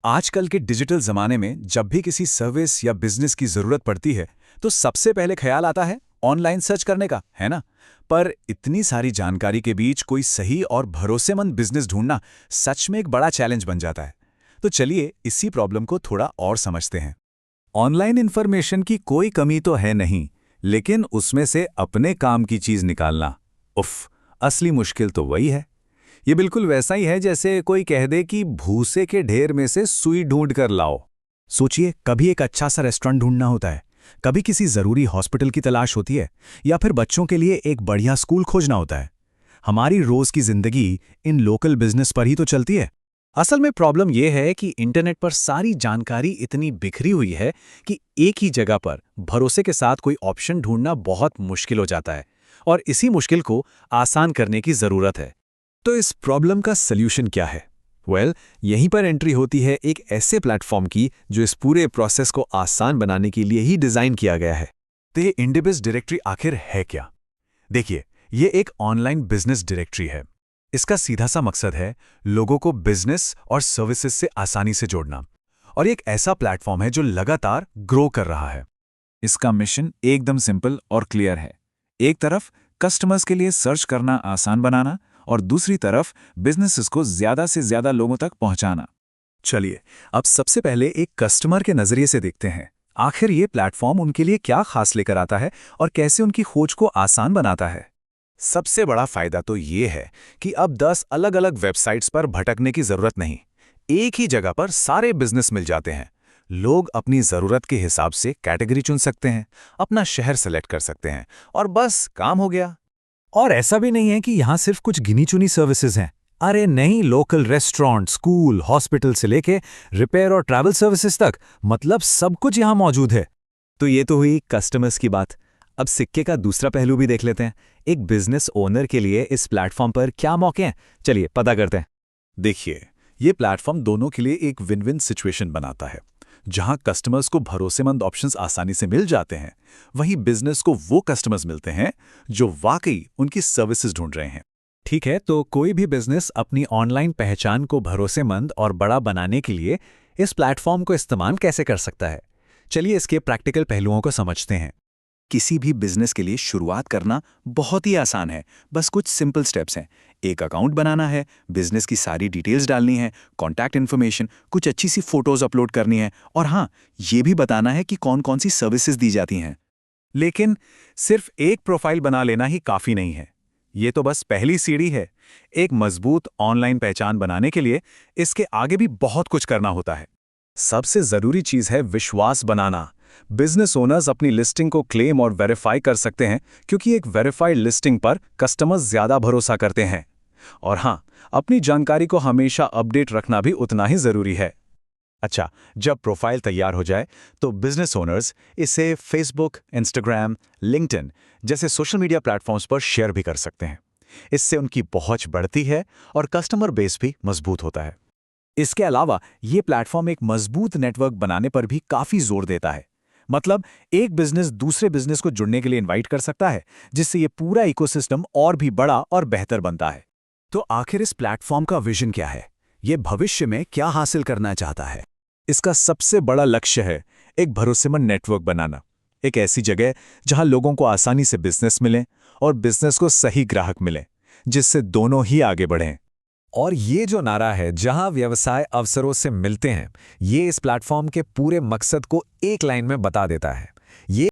आजकल के डिजिटल जमाने में जब भी किसी सर्विस या बिजनेस की जरूरत पड़ती है तो सबसे पहले ख्याल आता है ऑनलाइन सर्च करने का, है ना? पर इतनी सारी जानकारी के बीच कोई सही और भरोसेमंद बिजनेस ढूंढना सच में एक बड़ा चैलेंज बन जाता है। तो चलिए इसी प्रॉब्लम को थोड़ा और समझते हैं। ऑनलाइन इन्फॉर्मेशन की कोई कमी तो है नहीं, लेकिन उसमें से अपने काम की चीज निकालना, उफ, असली मुश्किल तो वही है। ये बिल्कुल वैसा ही है जैसे कोई कह दे कि भूसे के ढेर में से सुई ढूंढ कर लाओ। सोचिए, कभी एक अच्छा सा रेस्टोरेंट ढूंढना होता है, कभी किसी जरूरी हॉस्पिटल की तलाश होती है, या फिर बच्चों के लिए एक बढ़िया स्कूल खोजना होता है। हमारी रोज की जिंदगी इन लोकल बिजनेस पर ही तो चलती है। असल में प्रॉब्लम यह है कि इंटरनेट पर सारी जानकारी इतनी बिखरी हुई है कि एक ही जगह पर भरोसे के साथ कोई ऑप्शन ढूंढना बहुत मुश्किल हो जाता है, और इसी मुश्किल को आसान करने की जरूरत है। तो इस प्रॉब्लम का सल्यूशन क्या है? यहीं पर एंट्री होती है एक ऐसे प्लेटफॉर्म की जो इस पूरे प्रोसेस को आसान बनाने के लिए ही डिजाइन किया गया है। तो ये इंडिबिज डायरेक्टरी आखिर है क्या? देखिए, ये एक ऑनलाइन बिजनेस डायरेक्टरी है। इसका सीधा सा मकसद है लोगों को बिजनेस और सर्विसेज से आसानी से जोड़ना, और ये एक ऐसा प्लेटफॉर्म है जो लगातार ग्रो कर रहा है। इसका मिशन एकदम सिंपल और क्लियर है। एक तरफ कस्टमर्स के लिए सर्च करना आसान बनाना, और दूसरी तरफ बिजनेसेस को ज्यादा से ज्यादा लोगों तक पहुंचाना। चलिए, अब सबसे पहले एक कस्टमर के नजरिए से देखते हैं, आखिर ये प्लेटफॉर्म उनके लिए क्या खास लेकर आता है और कैसे उनकी खोज को आसान बनाता है। सबसे बड़ा फायदा तो ये है कि अब 10 अलग-अलग वेबसाइट्स पर भटकने की जरूरत नहीं। एक ही जगह पर सारे बिजनेस मिल जाते हैं। लोग अपनी जरूरत के हिसाब से कैटेगरी चुन सकते हैं, अपना शहर सेलेक्ट कर सकते हैं, और बस काम हो गया। और ऐसा भी नहीं है कि यहाँ सिर्फ कुछ गिनी चुनी सर्विसेज हैं। अरे नहीं, लोकल रेस्टोरेंट, स्कूल, हॉस्पिटल से लेके रिपेयर और ट्रैवल सर्विसेज तक, मतलब सब कुछ यहाँ मौजूद है। तो ये तो हुई कस्टमर्स की बात। अब सिक्के का दूसरा पहलू भी देख लेते हैं। एक बिजनेस ओनर के लिए इस प्लेटफॉर्म पर क्या मौके हैं, चलिए पता करते हैं। देखिए, ये प्लेटफॉर्म दोनों के लिए एक विन विन सिचुएशन बनाता है। जहां कस्टमर्स को भरोसेमंद ऑप्शंस आसानी से मिल जाते हैं, वहीं बिजनेस को वो कस्टमर्स मिलते हैं जो वाकई उनकी सर्विसेज ढूंढ रहे हैं। ठीक है, तो कोई भी बिजनेस अपनी ऑनलाइन पहचान को भरोसेमंद और बड़ा बनाने के लिए इस प्लेटफॉर्म को इस्तेमाल कैसे कर सकता है? चलिए इसके प्रैक्टिकल पहलुओं को समझते हैं। किसी भी बिजनेस के लिए शुरुआत करना बहुत ही आसान है। बस कुछ सिंपल स्टेप्स हैं। एक अकाउंट बनाना है, बिजनेस की सारी डिटेल्स डालनी है, कॉन्टैक्ट इन्फॉर्मेशन, कुछ अच्छी सी फोटोज अपलोड करनी है, और हाँ, ये भी बताना है कि कौन कौन सी सर्विसेज दी जाती हैं। लेकिन सिर्फ एक प्रोफाइल बना लेना ही काफ़ी नहीं है। ये तो बस पहली सीढ़ी है। एक मजबूत ऑनलाइन पहचान बनाने के लिए इसके आगे भी बहुत कुछ करना होता है। सबसे ज़रूरी चीज़ है विश्वास बनाना। बिजनेस ओनर्स अपनी लिस्टिंग को क्लेम और वेरीफाई कर सकते हैं, क्योंकि एक वेरीफाइड लिस्टिंग पर कस्टमर्स ज़्यादा भरोसा करते हैं। और हाँ, अपनी जानकारी को हमेशा अपडेट रखना भी उतना ही ज़रूरी है। अच्छा, जब प्रोफाइल तैयार हो जाए तो बिजनेस ओनर्स इसे फेसबुक, इंस्टाग्राम, लिंक्डइन जैसे सोशल मीडिया प्लेटफॉर्म्स पर शेयर भी कर सकते हैं। इससे उनकी पहुंच बढ़ती है और कस्टमर बेस भी मजबूत होता है। इसके अलावा ये प्लेटफॉर्म एक मजबूत नेटवर्क बनाने पर भी काफ़ी जोर देता है। मतलब एक बिजनेस दूसरे बिजनेस को जुड़ने के लिए इनवाइट कर सकता है, जिससे ये पूरा इकोसिस्टम और भी बड़ा और बेहतर बनता है। तो आखिर इस प्लेटफॉर्म का विजन क्या है? ये भविष्य में क्या हासिल करना चाहता है? इसका सबसे बड़ा लक्ष्य है एक भरोसेमंद नेटवर्क बनाना। एक ऐसी जगह जहां लोगों को आसानी से बिजनेस मिले और बिजनेस को सही ग्राहक मिले, जिससे दोनों ही आगे बढ़ें। और ये जो नारा है, जहां व्यवसाय अवसरों से मिलते हैं, ये इस प्लेटफॉर्म के पूरे मकसद को एक लाइन में बता देता है। ये